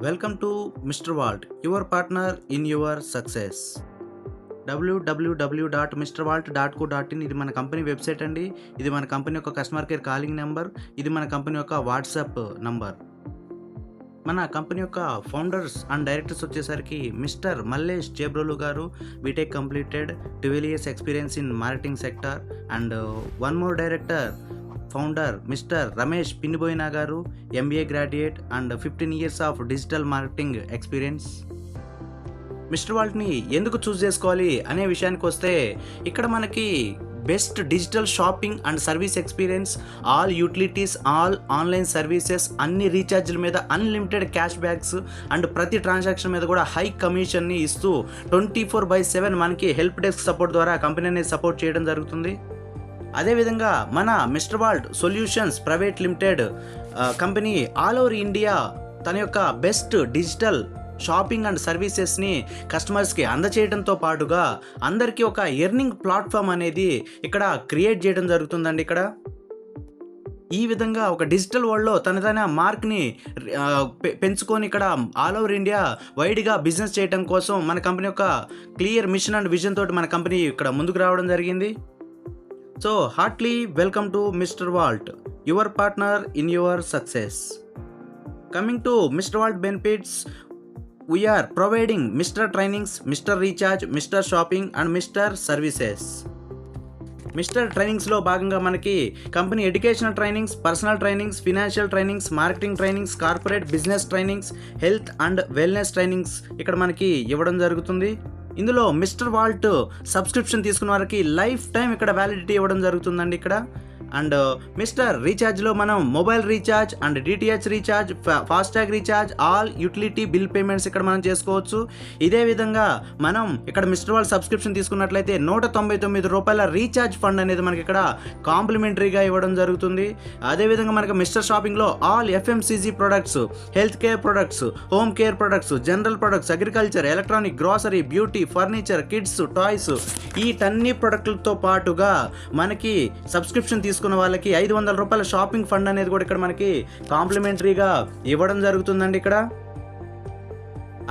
Welcome to Mr. Vault, your partner in your success. www.mrvault.co.in ఇది మన company website అండి. ఇది మన కంపెనీ యొక్క కస్టమర్ కేర్ కాలింగ్ నెంబర్. ఇది మన కంపెనీ యొక్క వాట్సాప్ నంబర్. మన కంపెనీ యొక్క ఫౌండర్స్ అండ్ డైరెక్టర్స్ వచ్చేసరికి Mr Mallesh Jebrolu garu, B Tech completed, 12 years experience in marketing sector. And one more director founder Mr Ramesh Pinniboyina garu, MBA graduate and 15 years of digital marketing experience. Mr వాల్ట్ని ఎందుకు choose చేసుకోవాలి అనే విషయానికి వస్తే, ఇక్కడ మనకి best digital shopping and service experience, all utilities, all online services, అన్ని రీఛార్జ్ల మీద అన్లిమిటెడ్ క్యాష్ బ్యాక్స్ అండ్ ప్రతి ట్రాన్సాక్షన్ మీద కూడా హై కమిషన్ని ఇస్తూ 24/7 మనకి హెల్ప్ డెస్క్ సపోర్ట్ ద్వారా కంపెనీ అనేది సపోర్ట్ చేయడం జరుగుతుంది. అదేవిధంగా మన mister vault solutions private limited company all over India తన యొక్క బెస్ట్ డిజిటల్ షాపింగ్ అండ్ సర్వీసెస్ని కస్టమర్స్కి అందచేయడంతో పాటుగా అందరికీ ఒక ఎర్నింగ్ ప్లాట్ఫామ్ అనేది ఇక్కడ క్రియేట్ చేయడం జరుగుతుందండి. ఇక్కడ ఈ విధంగా ఒక డిజిటల్ వరల్డ్లో తన మార్క్ని పెంచుకొని ఇక్కడ ఆల్ ఓవర్ ఇండియా వైడ్గా బిజినెస్ చేయడం కోసం మన కంపెనీ యొక్క క్లియర్ మిషన్ అండ్ విజన్ తోటి మన కంపెనీ ఇక్కడ ముందుకు రావడం జరిగింది. So heartily welcome to mister vault, your partner in your success. Coming to mister vault benefits, we are providing Mr. trainings, Mr. recharge, Mr. shopping and Mr. services. Mr ట్రైనింగ్స్లో భాగంగా మనకి company educational trainings, personal trainings, financial trainings, marketing trainings, corporate business trainings, health and wellness trainings ఇక్కడ మనకి ఇవ్వడం జరుగుతుంది. ఇందులో mister Walt subscription తీసుకున్న వారికి లైఫ్ టైం ఇక్కడ వ్యాలిడిటీ ఇవ్వడం జరుగుతుందండి ఇక్కడ. అండ్ మిస్టర్ రీఛార్జ్లో మనం mobile recharge and DTH recharge, FASTag recharge, all utility bill payments ఇక్కడ మనం చేసుకోవచ్చు. ఇదే విధంగా మనం ఇక్కడ మిస్టర్ వాల్ట్ సబ్స్క్రిప్షన్ తీసుకున్నట్లయితే ₹199 రీఛార్జ్ ఫండ్ అనేది మనకి ఇక్కడ కాంప్లిమెంటరీగా ఇవ్వడం జరుగుతుంది. అదేవిధంగా మనకి మిస్టర్ షాపింగ్లో all FMCG products, health care products, home care products, general products, agriculture, electronic, grocery, beauty, furniture, kids, toys, వీటన్ని ప్రొడక్ట్లతో పాటుగా మనకి సబ్స్క్రిప్షన్ తీసుకున్న వాళ్ళకి ₹500 షాపింగ్ ఫండ్ అనేది కూడా ఇక్కడ మనకి కాంప్లిమెంటరీగా ఇవ్వడం జరుగుతుందండి ఇక్కడ.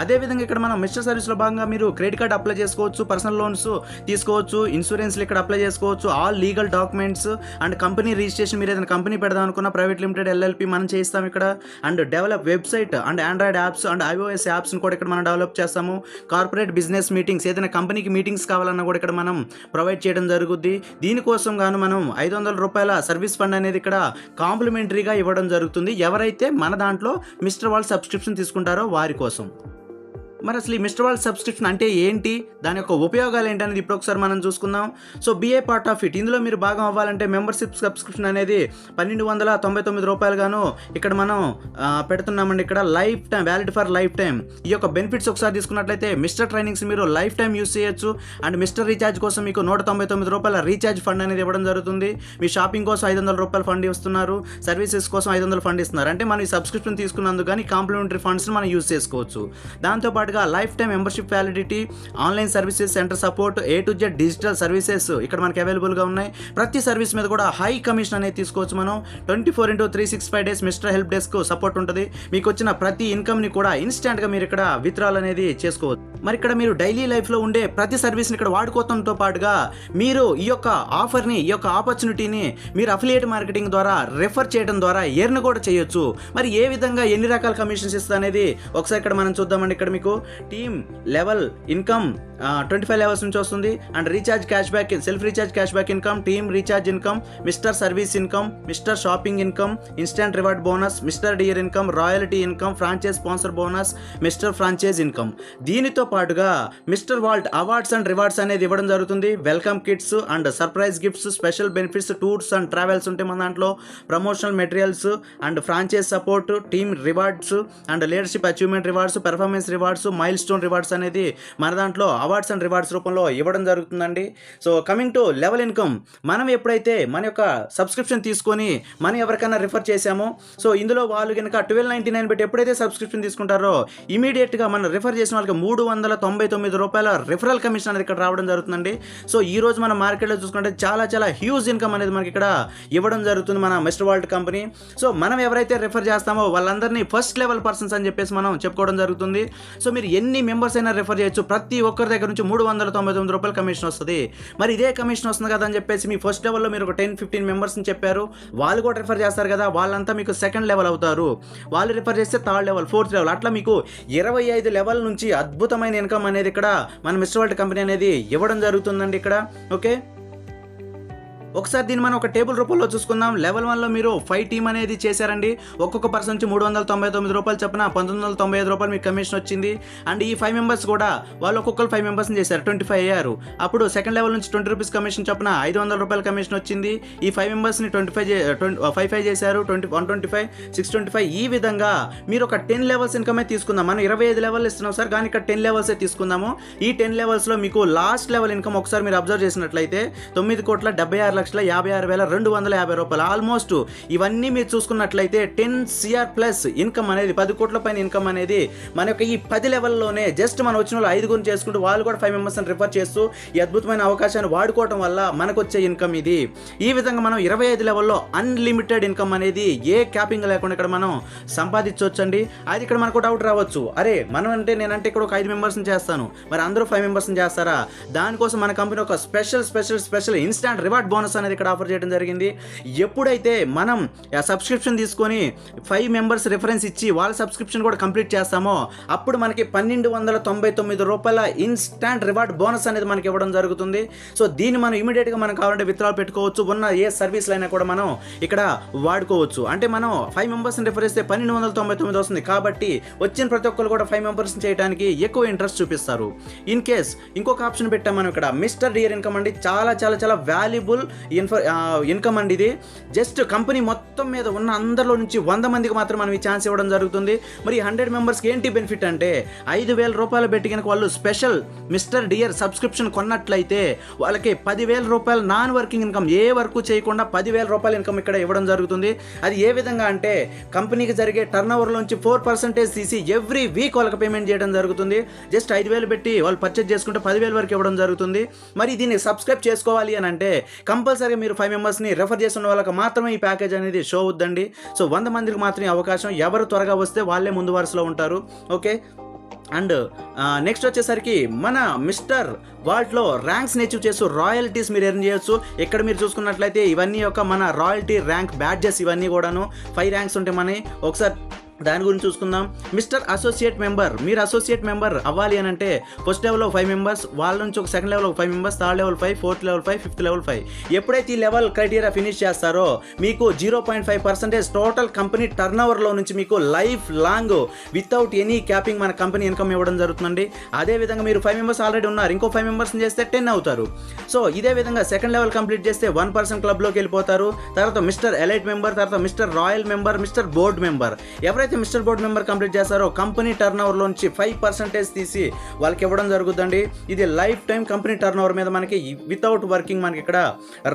అదేవిధంగా ఇక్కడ మనం మిస్టర్ సర్వీస్లో భాగంగా మీరు క్రెడిట్ కార్డ్ అప్లై చేసుకోవచ్చు, పర్సనల్ లోన్స్ తీసుకోవచ్చు, ఇన్సూరెన్స్లు ఇక్కడ అప్లై చేసుకోవచ్చు, all legal documents and company registration, మీరు ఏదైనా కంపెనీ పెడదాం అనుకున్న ప్రైవేట్ లిమిటెడ్ ఎల్ఎల్పి మనం చేస్తాం ఇక్కడ. And develop website and Android apps and iOS యాప్స్ని కూడా ఇక్కడ మనం డెవలప్ చేస్తాము. కార్పొరేట్ బిజినెస్ మీటింగ్స్, ఏదైనా కంపెనీకి మీటింగ్స్ కావాలన్నా కూడా ఇక్కడ మనం ప్రొవైడ్ చేయడం జరుగుద్ది. దీనికోసం గాను మనం ₹500 సర్వీస్ ఫండ్ అనేది ఇక్కడ కాంప్లిమెంటరీగా ఇవ్వడం జరుగుతుంది, ఎవరైతే మన దాంట్లో మిస్టర్ వాల్ట్ సబ్స్క్రిప్షన్ తీసుకుంటారో వారి కోసం. మరి అసలు ఈ మిస్టర్ వాల్ట్ సబ్స్క్రిప్షన్ అంటే ఏంటి, దాని యొక్క ఉపయోగాలు ఏంటి అనేది ఇప్పుడు ఒకసారి మనం చూసుకుందాం. So be a part of it, ఇందులో మీరు భాగం అవ్వాలంటే మెంబర్షిప్ సబ్స్క్రిప్షన్ అనేది ₹1,299 గాను ఇక్కడ మనం పెడుతున్నామండి. ఇక్కడ life time, valid for life time. ఈ యొక్క బెనిఫిట్స్ ఒకసారి తీసుకున్నట్లయితే మిస్టర్ ట్రైనింగ్స్ మీరు లైఫ్ టైం యూస్ చేయొచ్చు. అండ్ మిస్టర్ రీఛార్జ్ కోసం మీకు ₹199 రీఛార్జ్ ఫండ్ అనేది ఇవ్వడం జరుగుతుంది. మీ షాపింగ్ కోసం ₹500 ఫండ్ ఇస్తున్నారు, సర్వీసెస్ కోసం ₹500 ఫండ్ ఇస్తున్నారు. అంటే మనం ఈ సబ్స్క్రిప్షన్ తీసుకున్నందుకు కానీ కాంప్లిమెంటరీ ఫండ్స్ని మనం యూస్ చేసుకోవచ్చు. దాంతోపాటు life time membership validity, online services, centre support, A to Z digital services ఇక్కడ మనకి అవైలబుల్గా ఉన్నాయి. ప్రతి సర్వీస్ మీద కూడా హై కమిషన్ అనేది తీసుకోవచ్చు మనం. 24/365 days mister help desk support ఉంటుంది. మీకు వచ్చిన ప్రతి ఇన్కమ్ని కూడా ఇన్స్టాంట్గా మీరు ఇక్కడ విత్డ్రాల్ అనేది చేసుకోవచ్చు. మరి ఇక్కడ మీరు డైలీ లైఫ్లో ఉండే ప్రతి సర్వీస్ని ఇక్కడ వాడుకోవడంతో పాటుగా మీరు ఈ యొక్క ఆఫర్ని, ఈ యొక్క ఆపర్చునిటీని మీరు అఫిలియేట్ మార్కెటింగ్ ద్వారా రెఫర్ చేయడం ద్వారా ఎర్న్ కూడా చేయొచ్చు. మరి ఏ విధంగా ఎన్ని రకాల కమిషన్స్ ఇస్తా అనేది ఒకసారి ఇక్కడ మనం చూద్దామండి. ఇక్కడ మీకు టీమ్ లెవెల్ ఇన్కమ్ 25 లెవెల్స్ నుంచి వస్తుంది. And recharge cash back, self recharge cash back income, team recharge income, mister service income, mister shopping income, instant reward bonus, mister dear income, royalty income, franchise sponsor bonus, mister franchise income. దీనితో పాటుగా mister vault awards and rewards అనేది ఇవ్వడం జరుగుతుంది. Welcome kits and surprise gifts, special benefits, tours and travels ఉంటాయి మన దాంట్లో, promotional materials and franchise support, team rewards and leadership achievement rewards, performance rewards, mile stone rewards అనేది మన దాంట్లో awards and rewards రూపంలో ఇవ్వడం జరుగుతుందండి. So coming to level income, మనం ఎప్పుడైతే మన యొక్క సబ్స్క్రిప్షన్ తీసుకొని మనం ఎవరికైనా రిఫర్ చేసామో, సో ఇందులో వాళ్ళు కనుక 1299 పెట్టి ఎప్పుడైతే సబ్స్క్రిప్షన్ తీసుకుంటారో ఇమీడియట్గా మనం రిఫర్ చేసిన వాళ్ళకి ₹399 రిఫరల్ కమిషన్ అనేది ఇక్కడ రావడం జరుగుతుందండి. సో ఈ రోజు మన మార్కెట్లో చూసుకుంటే చాలా చాలా హ్యూజ్ ఇన్కమ్ అనేది మనకి ఇక్కడ ఇవ్వడం జరుగుతుంది మన మిస్టర్ వరల్డ్ కంపెనీ. సో మనం ఎవరైతే రిఫర్ చేస్తామో వాళ్ళందరినీ ఫస్ట్ లెవెల్ పర్సన్స్ అని చెప్పేసి మనం చెప్పుకోవడం జరుగుతుంది. సో మీరు ఎన్ని మెంబర్స్ అయినా రిఫర్ చేయొచ్చు, ప్రతి ఒక్కరి దగ్గర నుంచి ₹399 కమిషన్ వస్తుంది. మరి ఇదే కమిషన్ వస్తుంది కదా అని చెప్పేసి మీ ఫస్ట్ లెవెల్లో మీరు ఒక 10-15 మెంబర్స్ని చెప్పారు, వాళ్ళు కూడా రిఫర్ చేస్తారు కదా, వాళ్ళంతా మీకు సెకండ్ లెవెల్ అవుతారు. వాళ్ళు రిఫర్ చేస్తే థర్డ్ లెవెల్, ఫోర్త్ లెవెల్, అట్లా మీకు 25 లెవెల్ నుంచి అద్భుతమైన ఇన్కమ్ అనేది ఇక్కడ మన మిస్టర్ వరల్డ్ కంపెనీ అనేది ఇవ్వడం జరుగుతుందండి ఇక్కడ. ఓకే, ఒకసారి దీన్ని మనం ఒక టేబుల్ రూపంలో చూసుకుందాం. లెవెల్ 1లో మీరు 5 టీమ్ అనేది చేశారండి. ఒక్కొక్క పర్సన్ నుంచి ₹399 చొప్పున ₹1995 మీకు కమిషన్ వచ్చింది. అండ్ ఈ 5 మెంబర్స్ కూడా వాళ్ళు ఒక్కొక్కరు 5 మెంబర్స్ని చేశారు, 25 అయ్యారు. అప్పుడు సెకండ్ లెవెల్ నుంచి ₹20 కమిషన్ చొప్పున ₹500 కమిషన్ వచ్చింది. ఈ 5 మెంబర్స్ని 55 చేశారు, 125, 625. ఈ విధంగా మీరు ఒక 10 లెవెల్స్ ఇన్కమే తీసుకుందాం. మనం 25 లెవెల్ ఇస్తున్నాం సార్, కానీ ఇక్కడ 10 లెవెల్సే తీసుకుందాము. ఈ 10 లెవెల్స్లో మీకు లాస్ట్ లెవెల్ ఇన్కమ్ ఒకసారి మీరు అబ్జర్వ్ చేసినట్లయితే ₹9,76,56,250. ఆల్మోస్ట్ ఇవన్నీ మీరు చూసుకున్నట్లయితే 10 CR ప్లస్ ఇన్కమ్ అనేది 10 కోట్ల పైన ఇన్కమ్ అనేది మన యొక్క ఈ 10 లెవెల్లోనే జస్ట్ మనం వచ్చిన వాళ్ళు 5 చేసుకుంటూ వాళ్ళు కూడా 5 మెంబర్స్ని రిఫర్ చేస్తూ ఈ అద్భుతమైన అవకాశాన్ని వాడుకోవడం వల్ల మనకు వచ్చే ఇన్కమ్ ఇది. ఈ విధంగా మనం 25 లెవెల్లో అన్లిమిటెడ్ ఇన్కమ్ అనేది ఏ క్యాపింగ్ లేకుండా ఇక్కడ మనం సంపాదించవచ్చండి. అది ఇక్కడ మనకు డౌట్ రావచ్చు, అరే నేనంటే ఇక్కడ ఒక 5 మెంబర్స్ని చేస్తాను, మరి అందరూ 5 మెంబర్స్ని చేస్తారా? దానికోసం మన కంపెనీ ఒక స్పెషల్ ఇన్స్టాంట్ రివార్డ్ బోనస్ అనేది ఇక్కడ ఆఫర్ చేయడం జరిగింది. ఎప్పుడైతే మనం సబ్స్క్రిప్షన్ తీసుకొని 5 మెంబర్స్ రిఫరెన్స్ ఇచ్చి వాళ్ళ సబ్స్క్రిప్షన్ కూడా కంప్లీట్ చేస్తామో అప్పుడు మనకి ₹1,299 ఇన్స్టాంట్ రివార్డ్ బోనస్ అనేది మనకి ఇవ్వడం జరుగుతుంది. సో దీన్ని మనం ఇమీడియట్గా మనం కావాలంటే విత్డ్రాల్ పెట్టుకోవచ్చు, ఉన్న ఏ సర్వీస్లో అయినా కూడా మనం ఇక్కడ వాడుకోవచ్చు. అంటే మనం 5 మెంబర్స్ని రిఫర్ చేస్తే ₹1,299 వస్తుంది, కాబట్టి వచ్చిన ప్రతి ఒక్కరు కూడా 5 మెంబర్స్ని చేయడానికి ఎక్కువ ఇంట్రెస్ట్ చూపిస్తారు. ఇన్ కేస్ ఇంకొక ఆప్షన్ పెట్టాం మనం ఇక్కడ, మిస్టర్ డియర్ ఇన్కమ్ అండి. చాలా చాలా చాలా వాల్యుబుల్ ఇన్కమ్ అండి ఇది. జస్ట్ కంపెనీ మొత్తం మీద ఉన్న అందరిలో నుంచి 100 మందికి మాత్రం మనం ఈ ఛాన్స్ ఇవ్వడం జరుగుతుంది. మరి 100 మెంబర్స్కి ఏంటి బెనిఫిట్ అంటే ₹5,000 పెట్టి కనుక వాళ్ళు స్పెషల్ మిస్టర్ డియర్ సబ్స్క్రిప్షన్ కొన్నట్లయితే వాళ్ళకి ₹10,000 నాన్ వర్కింగ్ ఇన్కమ్, ఏ వర్క్ చేయకుండా ₹10,000 ఇన్కమ్ ఇక్కడ ఇవ్వడం జరుగుతుంది. అది ఏ విధంగా అంటే కంపెనీకి జరిగే టర్న్ ఓవర్లోంచి 4% తీసి ఎవ్రీ వీక్ వాళ్ళకి పేమెంట్ చేయడం జరుగుతుంది. జస్ట్ 5,000 పెట్టి వాళ్ళు పర్చేజ్ చేసుకుంటే 10,000 వరకు ఇవ్వడం జరుగుతుంది. మరి దీన్ని సబ్స్క్రైబ్ చేసుకోవాలి అని అంటే కంపల్సరీగా మీరు 5 మెంబర్స్ని రెఫర్ చేస్తున్న వాళ్ళకి మాత్రమే ఈ ప్యాకేజ్ అనేది షో అవుద్దండి. సో 100 మందికి మాత్రమే అవకాశం, ఎవరు త్వరగా వస్తే వాళ్ళే ముందు వరుసలో ఉంటారు. ఓకే, అండ్ నెక్స్ట్ వచ్చేసరికి మన మిస్టర్ వాల్ట్లో ర్యాంక్స్ని అచీవ్ చేస్తూ రాయల్టీస్ మీరు ఎర్న్ చేయొచ్చు. ఇక్కడ మీరు చూసుకున్నట్లయితే ఇవన్నీ యొక్క మన రాయల్టీ ర్యాంక్ బ్యాడ్జెస్ ఇవన్నీ కూడాను 5 ర్యాంక్స్ ఉంటాయి మనకి. ఒకసారి దాని గురించి చూసుకుందాం. మిస్టర్ అసోసియేట్ మెంబర్, మీరు అసోసియేట్ మెంబర్ అవ్వాలి అని అంటే ఫస్ట్ లెవెల్లో 5 మెంబర్స్, వాళ్ళ నుంచి ఒక second level 5 members, third level 5, fourth level 5, fifth level 5. ఎప్పుడైతే ఈ లెవెల్ క్రైటీరియా ఫినిష్ చేస్తారో మీకు 0.5% టోటల్ కంపెనీ టర్న్ ఓవర్లో నుంచి మీకు life long without any capping మన కంపెనీ ఇన్కమ్ ఇవ్వడం జరుగుతుందండి. అదేవిధంగా మీరు 5 మెంబర్స్ ఆల్రెడీ ఉన్నారు, ఇంకో 5 మెంబర్స్ని చేస్తే 10 అవుతారు. సో ఇదే విధంగా సెకండ్ లెవెల్ కంప్లీట్ చేస్తే 1% క్లబ్లోకి వెళ్ళిపోతారు. తర్వాత మిస్టర్ ఎలైట్ మెంబర్, తర్వాత mister royal member, mister board member. ఎవరైతే మిస్టర్ బోర్డ్ మెంబర్ కంప్లీట్ చేస్తారో కంపెనీ టర్న్ ఓవర్లోంచి 5% తీసి వాళ్ళకి ఇవ్వడం జరుగుతుందండి. ఇది life time company turn over మీద మనకి వితౌట్ వర్కింగ్ మనకి ఇక్కడ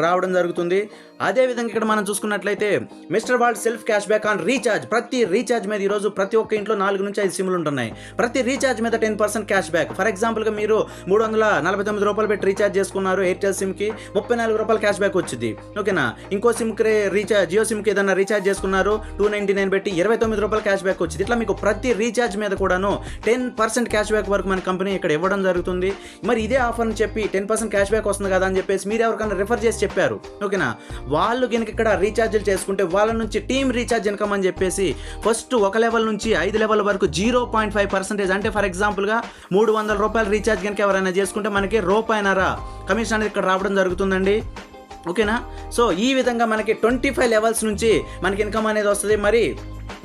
రావడం జరుగుతుంది. అదేవిధంగా ఇక్కడ మనం చూసుకున్నట్లయితే mister world self cash back on recharge. ప్రతి రీఛార్జ్ మీద ఈరోజు ప్రతి ఒక్క ఇంట్లో 4 నుంచి 5 సిమ్లు ఉంటున్నాయి. ప్రతి రీఛార్జ్ మీద 10% క్యాష్ బ్యాక్. ఫర్ ఎగ్జాంపుల్గా మీరు ₹349 పెట్టి రీఛార్జ్ చేసుకున్నారు ఎయిర్టెల్ సిమ్కి, ₹34 క్యాష్ బ్యాక్ వచ్చింది. ఓకేనా, ఇంకో సిమ్కి జియో సిమ్కి ఏదైనా రీఛార్జ్ చేసుకున్నారు $299 పెట్టి ₹29 క్యాష్ బ్యాక్ వచ్చింది. ఇట్లా మీకు ప్రతి రీఛార్జ్ మీద కూడాను 10% క్యాష్ బ్యాక్ వరకు మన కంపెనీ ఇక్కడ ఇవ్వడం జరుగుతుంది. మరి ఇదే ఆఫర్ని చెప్పి 10% క్యాష్ బ్యాక్ వస్తుంది కదా అని చెప్పేసి మీరు ఎవరికైనా రిఫర్ చేసి చెప్పారు, ఓకేనా, వాళ్ళు కనుక ఇక్కడ రీఛార్జ్లు చేసుకుంటే వాళ్ళ నుంచి టీమ్ రీఛార్జ్ ఇన్కమ్ అని చెప్పేసి ఫస్ట్ 1 లెవెల్ నుంచి 5 లెవెల్ వరకు 0.5% అంటే ఫర్ ఎగ్జాంపుల్గా ₹300 రీఛార్జ్ కనుక ఎవరైనా చేసుకుంటే మనకి ₹1.5 కమిషన్ అనేది ఇక్కడ రావడం జరుగుతుందండి. ఓకేనా, సో ఈ విధంగా మనకి 25 లెవెల్స్ నుంచి మనకి ఇన్కమ్ అనేది వస్తుంది. మరి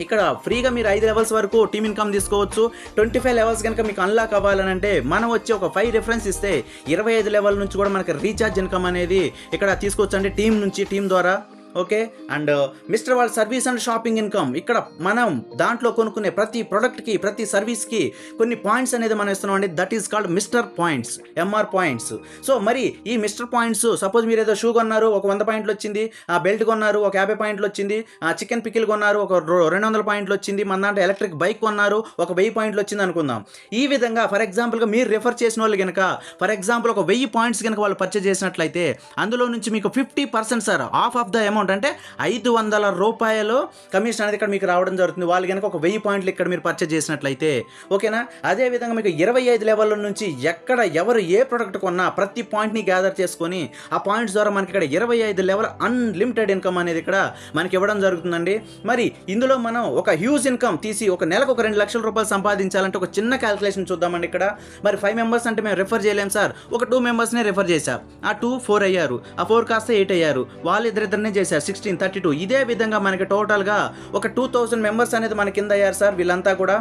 ఇక్కడ ఫ్రీగా మీరు 5 లెవెల్స్ వరకు టీమ్ ఇన్కమ్ తీసుకోవచ్చు. 25 లెవెల్స్ కనుక మీకు అన్లాక్ అవ్వాలనంటే మనం వచ్చి ఒక 5 రిఫరెన్స్ ఇస్తే 25 లెవెల్ నుంచి కూడా మనకి రీఛార్జ్ ఇన్కమ్ అనేది ఇక్కడ తీసుకోవచ్చు అండి టీం నుంచి, టీం ద్వారా. Okay. And mister world service and shopping income, ఇక్కడ మనం దాంట్లో కొనుక్కునే ప్రతి ప్రోడక్ట్కి ప్రతి సర్వీస్కి కొన్ని పాయింట్స్ అనేది మనం ఇస్తున్నాం అండి. That is called mister points, MR points. So మరి ఈ మిస్టర్ పాయింట్స్, సపోజ్ మీరు ఏదో షూ కొన్నారు, ఒక 100 పాయింట్లు వచ్చింది, ఆ బెల్ట్ కొన్నారు, ఒక 50 పాయింట్లు వచ్చింది, ఆ చికెన్ పికిల్ కొన్నారు, ఒక 200 పాయింట్లు వచ్చింది, మన దాంట్లో ఎలక్ట్రిక్ బైక్ కొన్నారు, ఒక 1000 పాయింట్లు వచ్చింది అనుకుందాం. ఈ విధంగా ఫర్ ఎగ్జాంపుల్గా మీరు రిఫర్ చేసిన వాళ్ళు కనుక ఫర్ ఎగ్జాంపుల్ ఒక 1000 పాయింట్స్ కనుక వాళ్ళు పర్చేజ్ చేసినట్లయితే అందులో నుంచి మీకు 50% sir of of the amount, అంటే 500 రూపాయలు కమిషన్ అనేది ఇక్కడ మీకు రావడం జరుగుతుంది. వాళ్ళు కనుక ఒక 1000 పాయింట్లు ఇక్కడ మీరు పర్చేజ్ చేసినట్లయితే, ఓకేనా. అదేవిధంగా మీకు 25 లెవెల్ నుంచి ఎక్కడ ఎవరు ఏ ప్రోడక్ట్ కొన్నా ప్రతి పాయింట్ని గ్యాదర్ చేసుకొని ఆ పాయింట్స్ ద్వారా మనకి ఇక్కడ 25 లెవెల్ అన్లిమిటెడ్ ఇన్కమ్ అనేది ఇక్కడ మనకి ఇవ్వడం జరుగుతుందండి. మరి ఇందులో మనం ఒక హ్యూజ్ ఇన్కమ్ తీసి ఒక నెలకు ఒక 2 లక్షల రూపాయలు సంపాదించాలంటే ఒక చిన్న క్యాల్కులేషన్ చూద్దామండి ఇక్కడ. మరి 5 మెంబర్స్ అంటే మేము రిఫర్ చేయలేం సార్, ఒక 2 మెంబర్స్నే రిఫర్ చేశాం, ఆ 2 4 అయ్యారు, ఆ 4 కాస్త 8 అయ్యారు, వాళ్ళు ఇద్దరిద్దరినే చేశారు 16 32. ఇదే విధంగా మనకి టోటల్గా ఒక 2000 మెంబర్స్ అనేది మన కింద అయ్యారు సార్ వీళ్ళంతా కూడా.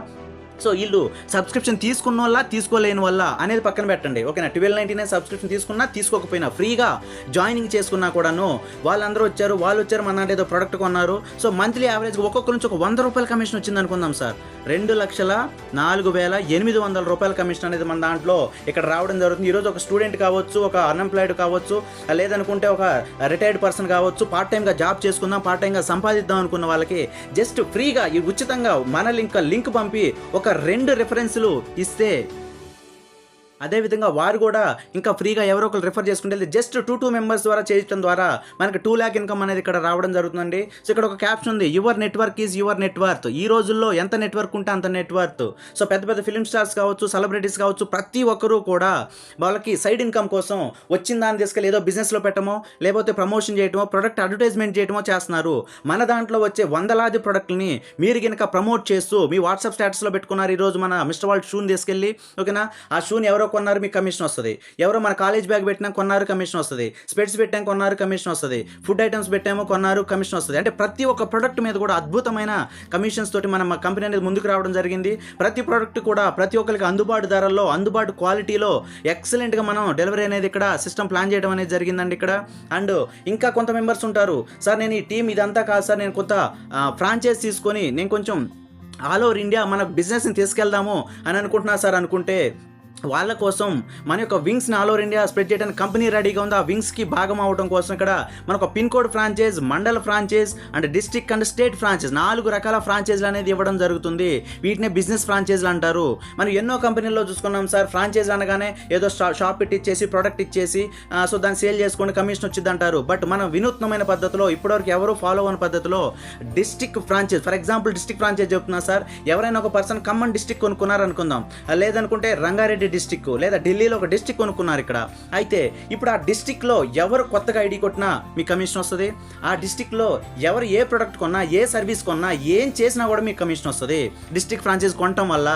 సో వీళ్ళు సబ్స్క్రిప్షన్ తీసుకున్న వల్ల తీసుకోలేని వల్ల అనేది పక్కన పెట్టండి, ఓకేనా. 1299 సబ్స్క్రిప్షన్ తీసుకున్నా తీసుకోకపోయినా ఫ్రీగా జాయినింగ్ చేసుకున్నా కూడాను వాళ్ళందరూ వచ్చారు, వాళ్ళు వచ్చారు, మన దాంట్లో ఏదో ప్రోడక్ట్ కొన్నారు. సో మంత్లీ యావరేజ్గా ఒక్కొక్కరి నుంచి ఒక 100 రూపాయల కమిషన్ వచ్చింది అనుకుందాం సార్. 2,04,800 రూపాయల కమిషన్ అనేది మన దాంట్లో ఇక్కడ రావడం జరుగుతుంది. ఈరోజు ఒక స్టూడెంట్ కావచ్చు, ఒక అన్ఎంప్లాయిడ్ కావచ్చు, లేదనుకుంటే ఒక రిటైర్డ్ పర్సన్ కావచ్చు, పార్ట్ టైంగా జాబ్ చేసుకుందాం, పార్ట్ టైంగా సంపాదిద్దాం అనుకున్న వాళ్ళకి జస్ట్ ఫ్రీగా ఈ ఉచితంగా మన లింక్ పంపి ఒక 2 రిఫరెన్స్లు ఇస్తే అదేవిధంగా వారు కూడా ఇంకా ఫ్రీగా ఎవరో ఒకరు రిఫర్ చేసుకుంటే జస్ట్ 2 మెంబర్స్ ద్వారా చేయడం ద్వారా మనకి 2 lakh ఇన్కమ్ అనేది ఇక్కడ రావడం జరుగుతుందండి. సో ఇక్కడ ఒక క్యాప్షన్ ఉంది, your network is your net worth. ఈ రోజుల్లో ఎంత నెట్వర్క్ ఉంటే అంత నెట్వర్త్. సో పెద్ద పెద్ద ఫిల్మ్ స్టార్స్ కావచ్చు, సెలబ్రిటీస్ కావచ్చు, ప్రతి ఒక్కరూ కూడా వాళ్ళకి సైడ్ ఇన్కమ్ కోసం వచ్చిన దాన్ని తీసుకెళ్ళి ఏదో బిజినెస్లో పెట్టమో, లేకపోతే ప్రమోషన్ చేయటమో, ప్రొడక్ట్ అడ్వర్టైజ్మెంట్ చేయటమో చేస్తున్నారు. మన దాంట్లో వచ్చే వందలాది ప్రొడక్ట్ని మీరు కనుక ప్రమోట్ చేస్తూ మీ వాట్సాప్ స్టేటస్లో పెట్టుకున్నారు. ఈరోజు మన మిస్టర్ వరల్డ్ షూని తీసుకెళ్ళి, ఓకేనా, ఆ షూని ఎవరో కొన్నారు, మీకు కమిషన్ వస్తుంది. ఎవరో మన కాలేజ్ బ్యాగ్ పెట్టినా కొన్నారు, కమిషన్ వస్తుంది. స్పెట్స్ పెట్టాం కొన్నారు, కమిషన్ వస్తుంది. ఫుడ్ ఐటమ్స్ పెట్టామో కొన్నారు, కమిషన్ వస్తుంది. అంటే ప్రతి ఒక్క ప్రోడక్ట్ మీద కూడా అద్భుతమైన కమిషన్స్ తోటి మన కంపెనీ అనేది ముందుకు రావడం జరిగింది. ప్రతి ప్రోడక్ట్ కూడా ప్రతి ఒక్కరికి అందుబాటు ధరల్లో, అందుబాటు క్వాలిటీలో ఎక్సలెంట్గా మనం డెలివరీ అనేది ఇక్కడ సిస్టమ్ ప్లాన్ చేయడం అనేది జరిగిందండి ఇక్కడ. అండ్ ఇంకా కొంత మెంబర్స్ ఉంటారు, సార్ నేను ఈ టీం ఇదంతా కాదు సార్, నేను కొంత ఫ్రాంచైజ్ తీసుకొని నేను కొంచెం ఆల్ ఓవర్ ఇండియా మన బిజినెస్ని తీసుకెళ్దాము అని అనుకుంటున్నా సార్ అనుకుంటే వాళ్ళ కోసం మన యొక్క వింగ్స్ని ఆల్ ఓవర్ ఇండియా స్ప్రెడ్ చేయడానికి కంపెనీ రెడీగా ఉంది. ఆ వింగ్స్కి భాగం అవడం కోసం ఇక్కడ మనకు pin code franchise, mandal franchise and district and state franchise 4 రకాల ఫ్రాంచైజ్లు అనేది ఇవ్వడం జరుగుతుంది. వీటినే బిజినెస్ ఫ్రాంచైజ్లు అంటారు. మనం ఎన్నో కంపెనీల్లో చూసుకున్నాం సార్, ఫ్రాంచైజ్ అనగానే ఏదో షాప్ పెట్టి ఇచ్చేసి ప్రోడక్ట్ ఇచ్చేసి సో దాన్ని సేల్ చేసుకొని కమిషన్ వచ్చింది అంటారు. బట్ మనం వినూత్నమైన పద్ధతిలో ఇప్పటివరకు ఎవరు ఫాలో అవ్వని పద్ధతిలో district franchise, for example district franchise చెప్తున్నా సార్. ఎవరైనా ఒక పర్సన్ ఖమ్మం డిస్ట్రిక్ట్ కొనుక్కున్నారు అనుకుందాం, లేదనుకుంటే రంగారెడ్డి డిస్ట్రిక్ట్ లేదా ఢిల్లీలో ఒక డిస్ట్రిక్ట్ కొనుక్కున్నారు ఇక్కడ. అయితే ఇప్పుడు ఆ డిస్ట్రిక్ట్లో ఎవరు కొత్తగా ఐడి కొట్టినా మీకు కమిషన్ వస్తుంది. ఆ డిస్ట్రిక్ట్లో ఎవరు ఏ ప్రోడక్ట్ కొన్నా, ఏ సర్వీస్ కొన్నా, ఏం చేసినా కూడా మీకు కమిషన్ వస్తుంది డిస్ట్రిక్ట్ ఫ్రాంచైజ్ కొనటం వల్ల,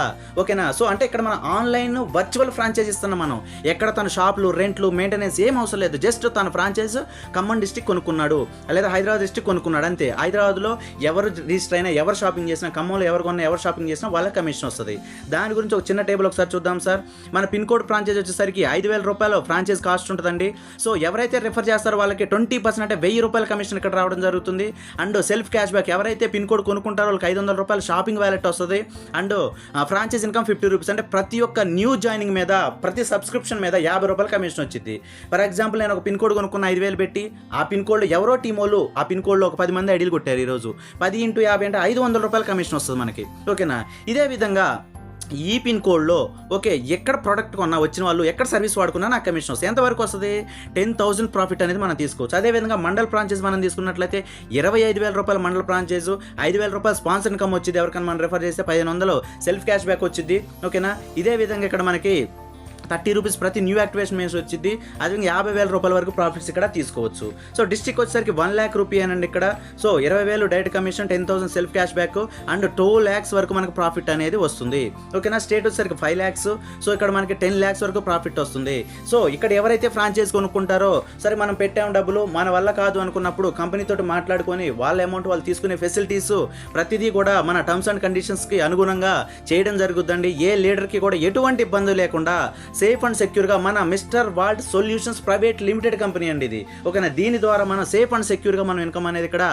ఓకేనా. సో అంటే ఇక్కడ మనం ఆన్లైన్ వర్చువల్ ఫ్రాంచైజ్ ఇస్తున్నాం. మనం ఎక్కడ తన షాపులు, రెంట్లు, మెయింటెనెన్స్ ఏం అవసరం లేదు. జస్ట్ తన ఫ్రాంచైజ్ ఖమ్మం డిస్ట్రిక్ట్ కొనుక్కున్నాడు లేదా హైదరాబాద్ డిస్ట్రిక్ట్ కొనుక్కున్నాడు అంతే. హైదరాబాద్లో ఎవరు రిజిస్టర్ అయినా, ఎవరు షాపింగ్ చేసినా, ఖమ్మంలో ఎవరు కొన్నా, ఎవరు షాపింగ్ చేసినా వాళ్ళకి కమిషన్ వస్తుంది. దాని గురించి ఒక చిన్న టేబుల్ ఒకసారి చూద్దాం సార్. మన పిన్ కోడ్ ఫ్రాంచైజ్ వచ్చేసరికి 5,000 రూపాయలు ఫ్రాంచైజ్ కాస్ట్ ఉంటుందండి. సో ఎవరైతే రిఫర్ చేస్తారో వాళ్ళకి 20% అంటే 1000 రూపాయల కమిషన్ ఇక్కడ రావడం జరుగుతుంది. అండ్ సెల్ఫ్ క్యాష్ బ్యాక్, ఎవరైతే పిన్ కోడ్ కొనుక్కుంటారో వాళ్ళకి 500 రూపాయలు షాపింగ్ వ్యాలెట్ వస్తుంది. And franchise income 50 rupees. అంటే ప్రతి ఒక్క న్యూ జాయినింగ్ మీద, ప్రతి సబ్స్క్రిప్షన్ మీద 50 రూపాయల కమిషన్ వచ్చింది. ఫర్ ఎగ్జాంపుల్ నేను ఒక పిన్ కోడ్ కొనుక్కున్న 5,000 పెట్టి, ఆ పిన్ కోడ్లో ఎవరో టీం వాళ్ళు ఆ పిన్ కోడ్లో ఒక 10 మంది ఐడీలు కొట్టారు. ఈరోజు 10 × 50 అంటే 500 రూపాయల కమిషన్ వస్తుంది మనకి, ఓకేనా. ఇదే విధంగా ఈ పిన్ కోడ్లో ఓకే ఎక్కడ ప్రోడక్ట్ కొన్నా వచ్చిన వాళ్ళు ఎక్కడ సర్వీస్ వాడుకున్నా నాకు కమిషన్ వస్తుంది. ఎంతవరకు వస్తుంది? 10,000 ప్రాఫిట్ అనేది మనం తీసుకోవచ్చు. అదేవిధంగా మండల్ ఫ్రాంచైజ్ మనం తీసుకున్నట్లయితే 25,000 రూపాయల మండల్ ఫ్రాంచైజ్, 5,000 రూపాయలు స్పాన్సర్ ఇన్కమ్ వచ్చింది. ఎవరికైనా మనం రెఫర్ చేస్తే 1500 సెల్ఫ్ క్యాష్ బ్యాక్ వచ్చింది, ఓకేనా. ఇదే విధంగా ఇక్కడ మనకి 30 రూపీస్ ప్రతి న్యూ యాక్టివేషన్ మీన్స్ వచ్చింది. అదేవిధంగా 50,000 రూపాయల వరకు ప్రాఫిట్స్ ఇక్కడ తీసుకోవచ్చు. సో డిస్ట్రిక్ట్ వచ్చేసరికి 1 lakh రూపీ అనండి ఇక్కడ. So 20,000 direct commission, 10,000 self cash back and 2 lakhs వరకు మనకు ప్రాఫిట్ అనేది వస్తుంది, ఓకేనా. స్టేట్ వచ్చేసరికి 5 lakhs. సో ఇక్కడ మనకి 10 lakhs వరకు ప్రాఫిట్ వస్తుంది. సో ఇక్కడ ఎవరైతే ఫ్రాంచైజ్ కొనుక్కుంటారో, సరే మనం పెట్టాము డబ్బులు మన వల్ల కాదు అనుకున్నప్పుడు కంపెనీతో మాట్లాడుకొని వాళ్ళ అమౌంట్ వాళ్ళు తీసుకునే ఫెసిలిటీస్ ప్రతిదీ కూడా మన టర్మ్స్ అండ్ కండిషన్స్కి అనుగుణంగా చేయడం జరుగుతుందండి. ఏ లీడర్కి కూడా ఎటువంటి ఇబ్బంది లేకుండా సేఫ్ అండ్ సెక్యూర్గా మన mister vault solutions private limited company అండి ఇది. ఓకేనా, దీని ద్వారా మనం సేఫ్ అండ్ సెక్యూర్గా మనం ఇన్కమ్ అనేది ఇక్కడ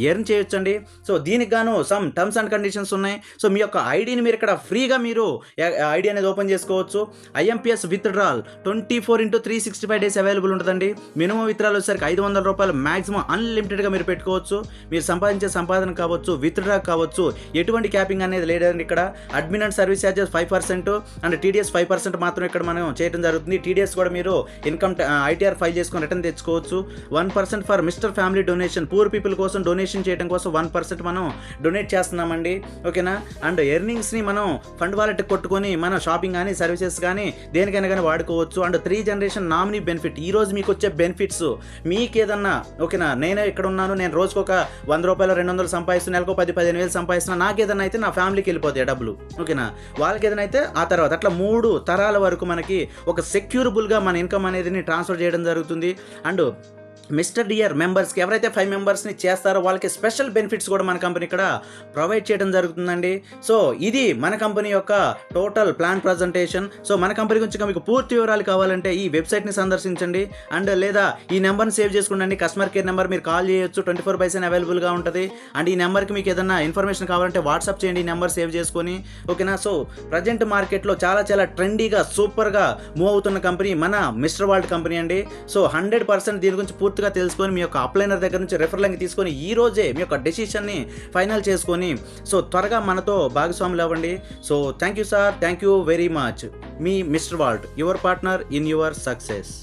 ఎర్న్ చేయొచ్చండి. సో దీనికి గాను సమ్ టర్మ్స్ అండ్ కండిషన్స్ ఉన్నాయి. సో మీ యొక్క ఐడిని మీరు ఇక్కడ ఫ్రీగా మీరు ఐడి అనేది ఓపెన్ చేసుకోవచ్చు. IMPS విత్డ్రాల్ 24/365 డేస్ అవైలబుల్ ఉంటుందండి. మినిమం విత్డ్రాల్ వచ్చేసరికి ₹500, మ్యాక్సిమం అన్లిమిటెడ్గా మీరు పెట్టుకోవచ్చు. మీరు సంపాదించే సంపాదన కావచ్చు, విత్డ్రా కావచ్చు, ఎటువంటి క్యాపింగ్ అనేది లేదండి. ఇక్కడ admin and service charges 5% and TDS 5% మాత్రం ఇక్కడ మనం చేయడం జరుగుతుంది. TDS కూడా మీరు ఇన్కమ్ ITR ఫైల్ చేసుకొని రిటర్న్ తెచ్చుకోవచ్చు. 1% for mister family donation, poor people కోసం డొనేషన్ చేయడం కోసం 1% మనం డొనేట్ చేస్తున్నామండి. ఓకేనా, అండ్ ఎర్నింగ్స్ని మనం ఫండ్ వాలెట్ కొట్టుకొని మనం షాపింగ్ కానీ సర్వీసెస్ కానీ దేనికైనా కానీ వాడుకోవచ్చు. అండ్ 3 జనరేషన్ నామినీ బెనిఫిట్, ఈ రోజు మీకు వచ్చే బెనిఫిట్స్ మీకు ఏదన్నా, ఓకేనా, నేనే ఇక్కడ ఉన్నాను, నేను రోజుకు ఒక ₹100 200 సంపాదిస్తున్నా, నెలకు 10-15 వేలు సంపాదిస్తున్నా, నాకు ఏదైనా అయితే నా ఫ్యామిలీకి వెళ్ళిపోతాయి డబ్బులు. ఓకేనా, వాళ్ళకి ఏదైనా అయితే ఆ తర్వాత అట్లా 3 తరాల వరకు మనకి ఒక సెక్యూరబుల్గా మన ఇన్కమ్ అనేది ట్రాన్స్ఫర్ చేయడం జరుగుతుంది. అండ్ మిస్టర్ డియర్ మెంబర్స్కి ఎవరైతే 5 మెంబర్స్ని చేస్తారో వాళ్ళకి స్పెషల్ బెనిఫిట్స్ కూడా మన కంపెనీ ఇక్కడ ప్రొవైడ్ చేయడం జరుగుతుందండి. సో ఇది మన కంపెనీ యొక్క టోటల్ ప్లాన్ ప్రజెంటేషన్. సో మన కంపెనీ గురించి మీకు పూర్తి వివరాలు కావాలంటే ఈ వెబ్సైట్ని సందర్శించండి. అండ్ లేదా ఈ నెంబర్ని సేవ్ చేసుకోండి, కస్టమర్ కేర్ నెంబర్, మీరు కాల్ చేయొచ్చు, 24/7 అవైలబుల్గా ఉంటుంది. అండ్ ఈ నెంబర్కి మీకు ఏదైనా ఇన్ఫర్మేషన్ కావాలంటే వాట్సాప్ చేయండి, ఈ నెంబర్ సేవ్ చేసుకొని. ఓకేనా, సో ప్రజెంట్ మార్కెట్లో చాలా ట్రెండీగా సూపర్గా మూవ్ అవుతున్న కంపెనీ మన మిస్టర్ వాల్ట్ కంపెనీ అండి. సో 100% దీని గురించి పూర్తిగా తెలుసుకొని మీ యొక్క అప్లైనర్ దగ్గర నుంచి రెఫరల్ లింక్ తీసుకొని ఈ రోజే మీ యొక్క డెసిషన్ని ఫైనల్ చేసుకొని సో త్వరగా మనతో భాగస్వాములు అవ్వండి. So thank you sir, thank you very much. మీ mister vault, your partner in your success.